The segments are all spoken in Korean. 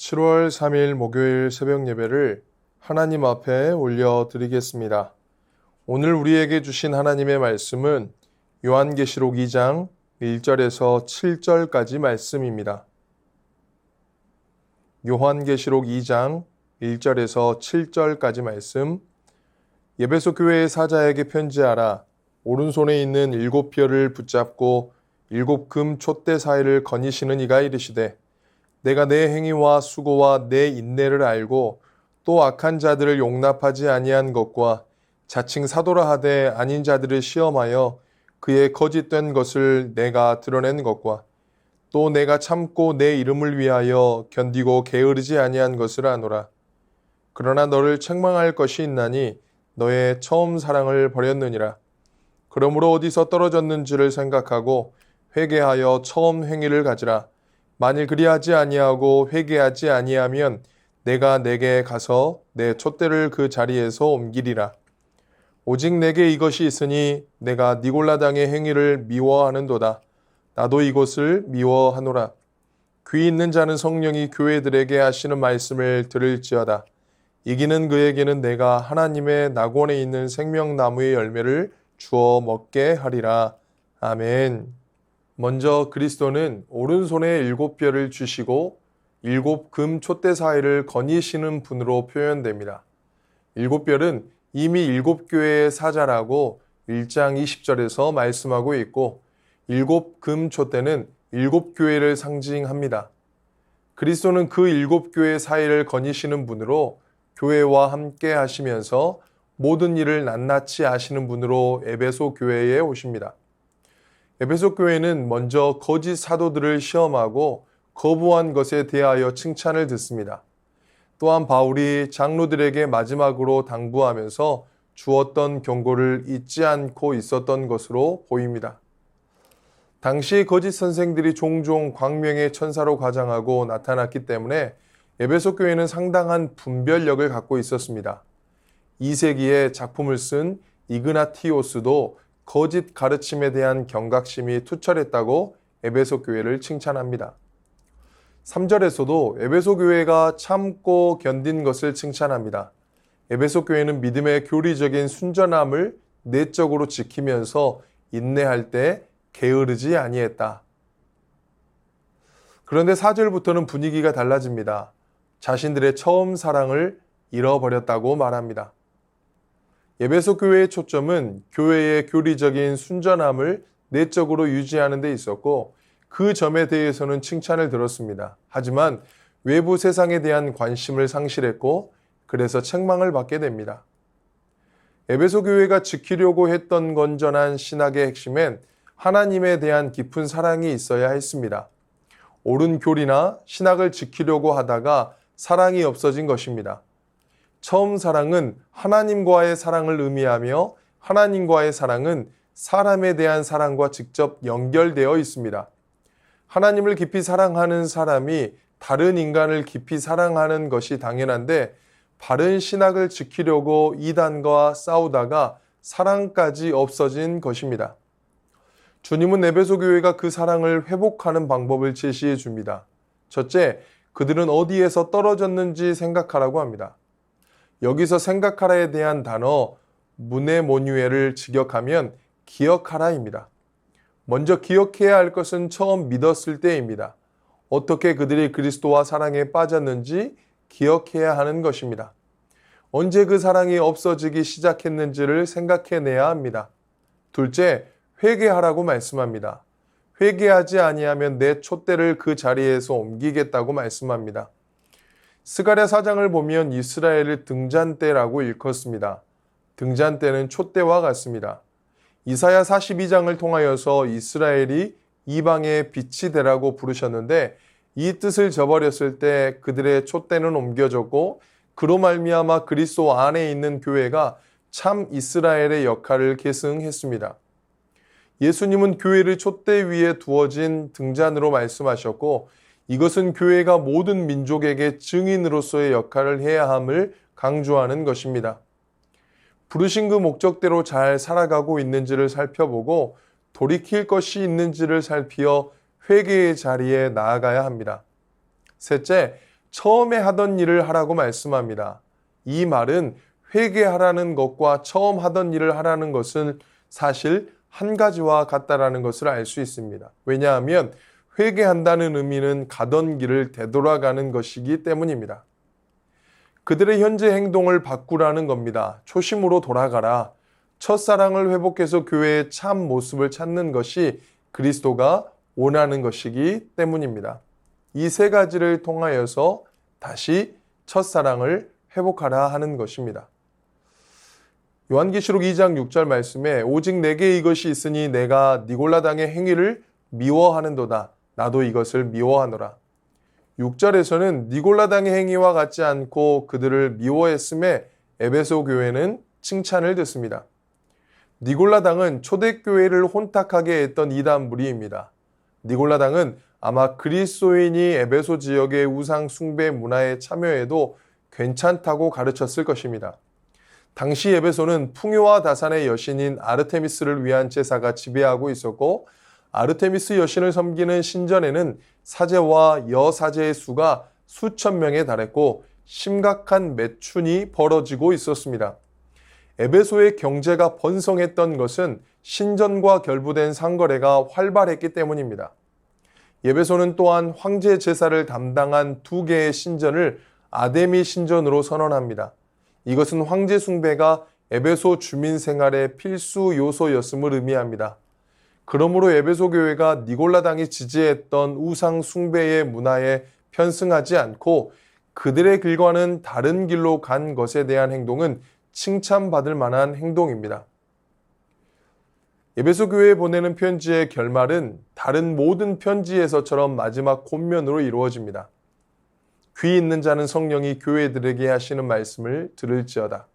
7월 3일 목요일 새벽 예배를 하나님 앞에 올려드리겠습니다. 오늘 우리에게 주신 하나님의 말씀은 요한계시록 2장 1절에서 7절까지 말씀입니다. 요한계시록 2장 1절에서 7절까지 말씀. 에베소 교회의 사자에게 편지하라. 오른손에 있는 7별을 붙잡고 7금 촛대 사이를 거니시는 이가 이르시되 내가 내 행위와 수고와 내 인내를 알고 또 악한 자들을 용납하지 아니한 것과 자칭 사도라 하되 아닌 자들을 시험하여 그의 거짓된 것을 내가 드러낸 것과 또 내가 참고 내 이름을 위하여 견디고 게으르지 아니한 것을 아노라. 그러나 너를 책망할 것이 있나니 너의 처음 사랑을 버렸느니라. 그러므로 어디서 떨어졌는지를 생각하고 회개하여 처음 행위를 가지라. 만일 그리하지 아니하고 회개하지 아니하면 내가 내게 가서 내 촛대를 그 자리에서 옮기리라. 오직 내게 이것이 있으니 내가 니골라당의 행위를 미워하는도다. 나도 이것을 미워하노라. 귀 있는 자는 성령이 교회들에게 하시는 말씀을 들을지어다. 이기는 그에게는 내가 하나님의 낙원에 있는 생명나무의 열매를 주어 먹게 하리라. 아멘. 먼저 그리스도는 오른손에 7별을 주시고 7금 촛대 사이를 거니시는 분으로 표현됩니다. 7별은 이미 7교회의 사자라고 1장 20절에서 말씀하고 있고 7금 촛대는 7교회를 상징합니다. 그리스도는 그 7교회 사이를 거니시는 분으로 교회와 함께 하시면서 모든 일을 낱낱이 하시는 분으로 에베소 교회에 오십니다. 에베소 교회는 먼저 거짓 사도들을 시험하고 거부한 것에 대하여 칭찬을 듣습니다. 또한 바울이 장로들에게 마지막으로 당부하면서 주었던 경고를 잊지 않고 있었던 것으로 보입니다. 당시 거짓 선생들이 종종 광명의 천사로 가장하고 나타났기 때문에 에베소 교회는 상당한 분별력을 갖고 있었습니다. 2세기에 작품을 쓴 이그나티오스도 거짓 가르침에 대한 경각심이 투철했다고 에베소 교회를 칭찬합니다. 3절에서도 에베소 교회가 참고 견딘 것을 칭찬합니다. 에베소 교회는 믿음의 교리적인 순전함을 내적으로 지키면서 인내할 때 게으르지 아니했다. 그런데 4절부터는 분위기가 달라집니다. 자신들의 처음 사랑을 잃어버렸다고 말합니다. 에베소 교회의 초점은 교회의 교리적인 순전함을 내적으로 유지하는 데 있었고 그 점에 대해서는 칭찬을 들었습니다. 하지만 외부 세상에 대한 관심을 상실했고 그래서 책망을 받게 됩니다. 에베소 교회가 지키려고 했던 건전한 신학의 핵심엔 하나님에 대한 깊은 사랑이 있어야 했습니다. 옳은 교리나 신학을 지키려고 하다가 사랑이 없어진 것입니다. 처음 사랑은 하나님과의 사랑을 의미하며 하나님과의 사랑은 사람에 대한 사랑과 직접 연결되어 있습니다. 하나님을 깊이 사랑하는 사람이 다른 인간을 깊이 사랑하는 것이 당연한데 바른 신학을 지키려고 이단과 싸우다가 사랑까지 없어진 것입니다. 주님은 에베소 교회가 그 사랑을 회복하는 방법을 제시해 줍니다. 첫째, 그들은 어디에서 떨어졌는지 생각하라고 합니다. 여기서 생각하라에 대한 단어 무네모뉴에를 직역하면 기억하라입니다. 먼저 기억해야 할 것은 처음 믿었을 때입니다. 어떻게 그들이 그리스도와 사랑에 빠졌는지 기억해야 하는 것입니다. 언제 그 사랑이 없어지기 시작했는지를 생각해내야 합니다. 둘째, 회개하라고 말씀합니다. 회개하지 아니하면 내 촛대를 그 자리에서 옮기겠다고 말씀합니다. 스가랴 4장을 보면 이스라엘을 등잔대라고 일컫습니다. 등잔대는 촛대와 같습니다. 이사야 42장을 통하여서 이스라엘이 이방의 빛이 되라고 부르셨는데 이 뜻을 저버렸을 때 그들의 촛대는 옮겨졌고 그로 말미암아 그리스도 안에 있는 교회가 참 이스라엘의 역할을 계승했습니다. 예수님은 교회를 촛대 위에 두어진 등잔으로 말씀하셨고 이것은 교회가 모든 민족에게 증인으로서의 역할을 해야 함을 강조하는 것입니다. 부르신 그 목적대로 잘 살아가고 있는지를 살펴보고 돌이킬 것이 있는지를 살피어 회개의 자리에 나아가야 합니다. 셋째, 처음에 하던 일을 하라고 말씀합니다. 이 말은 회개하라는 것과 처음 하던 일을 하라는 것은 사실 한 가지와 같다라는 것을 알 수 있습니다. 왜냐하면 회개한다는 의미는 가던 길을 되돌아가는 것이기 때문입니다. 그들의 현재 행동을 바꾸라는 겁니다. 초심으로 돌아가라. 첫사랑을 회복해서 교회의 참 모습을 찾는 것이 그리스도가 원하는 것이기 때문입니다. 이 세 가지를 통하여서 다시 첫사랑을 회복하라 하는 것입니다. 요한계시록 2장 6절 말씀에 오직 내게 이것이 있으니 내가 니골라당의 행위를 미워하는도다. 나도 이것을 미워하노라. 6절에서는 니골라당의 행위와 같지 않고 그들을 미워했음에 에베소 교회는 칭찬을 듣습니다. 니골라당은 초대교회를 혼탁하게 했던 이단 무리입니다. 니골라당은 아마 그리스도인이 에베소 지역의 우상 숭배 문화에 참여해도 괜찮다고 가르쳤을 것입니다. 당시 에베소는 풍요와 다산의 여신인 아르테미스를 위한 제사가 지배하고 있었고 아르테미스 여신을 섬기는 신전에는 사제와 여사제의 수가 수천 명에 달했고 심각한 매춘이 벌어지고 있었습니다. 에베소의 경제가 번성했던 것은 신전과 결부된 상거래가 활발했기 때문입니다. 에베소는 또한 황제 제사를 담당한 두 개의 신전을 아데미 신전으로 선언합니다. 이것은 황제 숭배가 에베소 주민 생활의 필수 요소였음을 의미합니다. 그러므로 에베소 교회가 니골라당이 지지했던 우상 숭배의 문화에 편승하지 않고 그들의 길과는 다른 길로 간 것에 대한 행동은 칭찬받을 만한 행동입니다. 에베소 교회에 보내는 편지의 결말은 다른 모든 편지에서처럼 마지막 권면으로 이루어집니다. 귀 있는 자는 성령이 교회들에게 하시는 말씀을 들을지어다.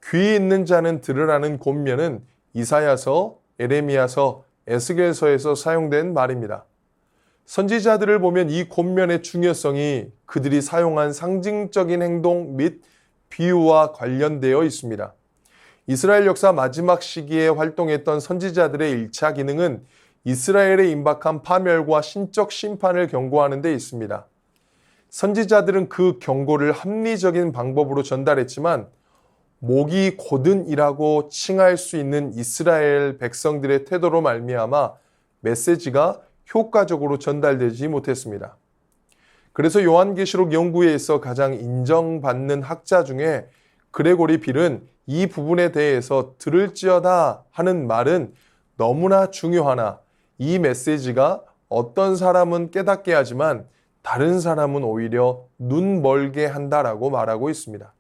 귀 있는 자는 들으라는 권면은 이사야서, 에레미야서, 에스겔서에서 사용된 말입니다. 선지자들을 보면 이 권면의 중요성이 그들이 사용한 상징적인 행동 및 비유와 관련되어 있습니다. 이스라엘 역사 마지막 시기에 활동했던 선지자들의 1차 기능은 이스라엘에 임박한 파멸과 신적 심판을 경고하는 데 있습니다. 선지자들은 그 경고를 합리적인 방법으로 전달했지만 목이 고든이라고 칭할 수 있는 이스라엘 백성들의 태도로 말미암아 메시지가 효과적으로 전달되지 못했습니다. 그래서 요한계시록 연구에 있어 가장 인정받는 학자 중에 그레고리 빌은 이 부분에 대해서 들을지어다 하는 말은 너무나 중요하나 이 메시지가 어떤 사람은 깨닫게 하지만 다른 사람은 오히려 눈 멀게 한다라고 말하고 있습니다.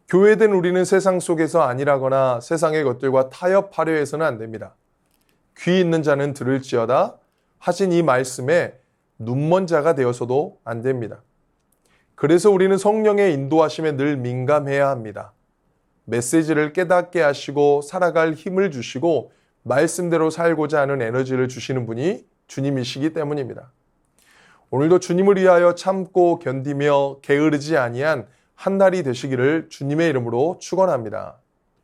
교회된 우리는 세상 속에서 아니라거나 세상의 것들과 타협하려 해서는 안 됩니다. 귀 있는 자는 들을지어다 하신 이 말씀에 눈먼 자가 되어서도 안 됩니다. 그래서 우리는 성령의 인도하심에 늘 민감해야 합니다. 메시지를 깨닫게 하시고 살아갈 힘을 주시고 말씀대로 살고자 하는 에너지를 주시는 분이 주님이시기 때문입니다. 오늘도 주님을 위하여 참고 견디며 게으르지 아니한 한 날이 되시기를 주님의 이름으로 축원합니다.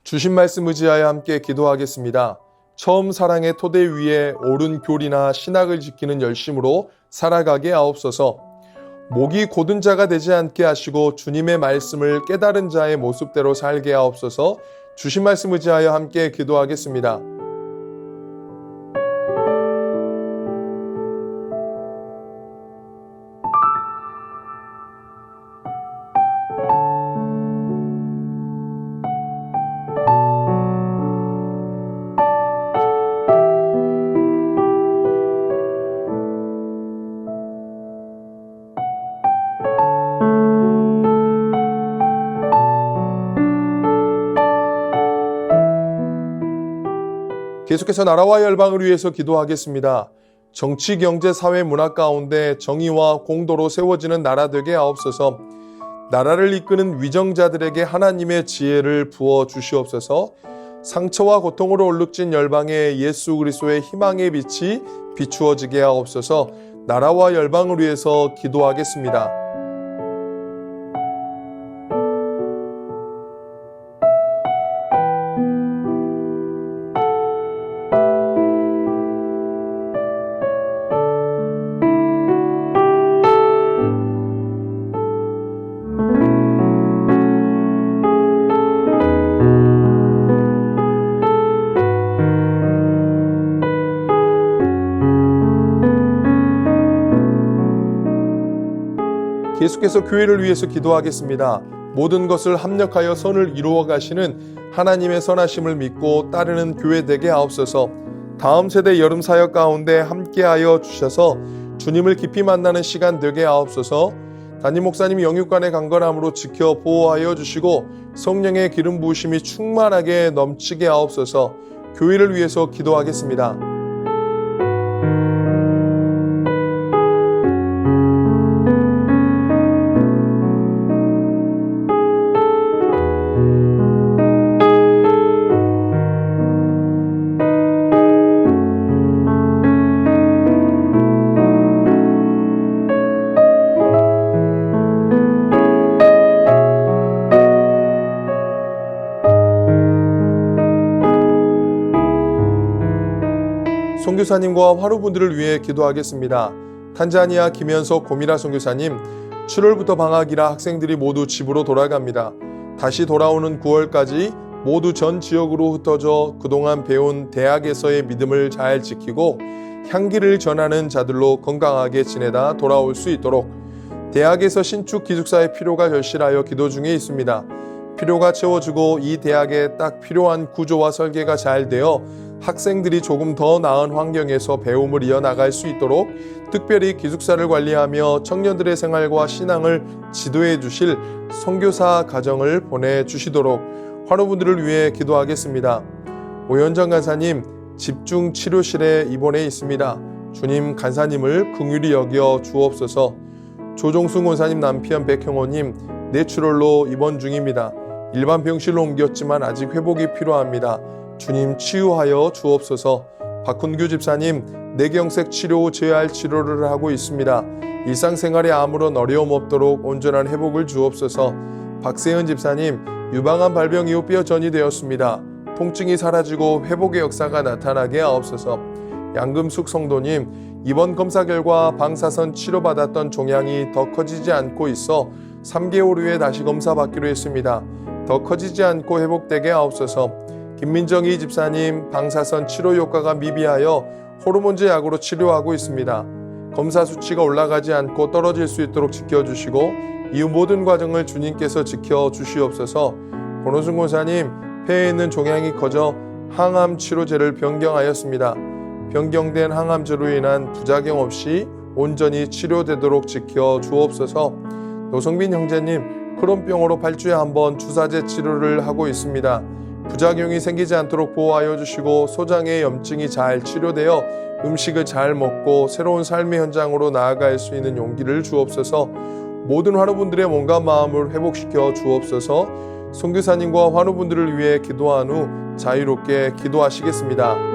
주신 말씀 의지하여 함께 기도하겠습니다. 처음 사랑의 토대 위에 옳은 교리나 신학을 지키는 열심으로 살아가게 하옵소서. 목이 곧은 자가 되지 않게 하시고 주님의 말씀을 깨달은 자의 모습대로 살게 하옵소서. 주신 말씀 의지하여 함께 기도하겠습니다. 계속해서 나라와 열방을 위해서 기도하겠습니다. 정치, 경제, 사회, 문화 가운데 정의와 공도로 세워지는 나라 되게 하옵소서. 나라를 이끄는 위정자들에게 하나님의 지혜를 부어 주시옵소서. 상처와 고통으로 얼룩진 열방에 예수 그리스도의 희망의 빛이 비추어지게 하옵소서. 나라와 열방을 위해서 기도하겠습니다. 계속해서 교회를 위해서 기도하겠습니다. 모든 것을 합력하여 선을 이루어 가시는 하나님의 선하심을 믿고 따르는 교회 되게 하옵소서. 다음 세대 여름 사역 가운데 함께하여 주셔서 주님을 깊이 만나는 시간 되게 하옵소서. 담임 목사님 영육간의 강건함으로 지켜 보호하여 주시고 성령의 기름 부으심이 충만하게 넘치게 하옵소서. 교회를 위해서 기도하겠습니다. 선교사님과 화루분들을 위해 기도하겠습니다. 탄자니아 김현석 고미라 선교사님, 7월부터 방학이라 학생들이 모두 집으로 돌아갑니다. 다시 돌아오는 9월까지 모두 전 지역으로 흩어져 그동안 배운 대학에서의 믿음을 잘 지키고 향기를 전하는 자들로 건강하게 지내다 돌아올 수 있도록 대학에서 신축 기숙사의 필요가 절실하여 기도 중에 있습니다. 필요가 채워지고 이 대학에 딱 필요한 구조와 설계가 잘 되어 학생들이 조금 더 나은 환경에서 배움을 이어나갈 수 있도록 특별히 기숙사를 관리하며 청년들의 생활과 신앙을 지도해 주실 선교사 가정을 보내주시도록 환우분들을 위해 기도하겠습니다. 오현정 간사님, 집중 치료실에 입원해 있습니다. 주님 간사님을 긍휼히 여겨 주옵소서. 조종순 권사님 남편 백형호님, 뇌출혈로 입원 중입니다. 일반 병실로 옮겼지만 아직 회복이 필요합니다. 주님 치유하여 주옵소서. 박훈규 집사님, 뇌경색 치료 후 재활 치료를 하고 있습니다. 일상생활에 아무런 어려움 없도록 온전한 회복을 주옵소서. 박세은 집사님, 유방암 발병 이후 뼈 전이 되었습니다. 통증이 사라지고 회복의 역사가 나타나게 하옵소서. 양금숙 성도님, 이번 검사 결과 방사선 치료받았던 종양이 더 커지지 않고 있어 3개월 후에 다시 검사받기로 했습니다. 더 커지지 않고 회복되게 하옵소서. 김민정희 집사님, 방사선 치료 효과가 미비하여 호르몬제 약으로 치료하고 있습니다. 검사 수치가 올라가지 않고 떨어질 수 있도록 지켜주시고 이후 모든 과정을 주님께서 지켜주시옵소서. 권호순 권사님, 폐에 있는 종양이 커져 항암 치료제를 변경하였습니다. 변경된 항암제로 인한 부작용 없이 온전히 치료되도록 지켜주옵소서. 노성빈 형제님, 크론병으로 8주에 한 번 주사제 치료를 하고 있습니다. 부작용이 생기지 않도록 보호하여 주시고 소장의 염증이 잘 치료되어 음식을 잘 먹고 새로운 삶의 현장으로 나아갈 수 있는 용기를 주옵소서. 모든 환우분들의 몸과 마음을 회복시켜 주옵소서. 선교사님과 환우분들을 위해 기도한 후 자유롭게 기도하시겠습니다.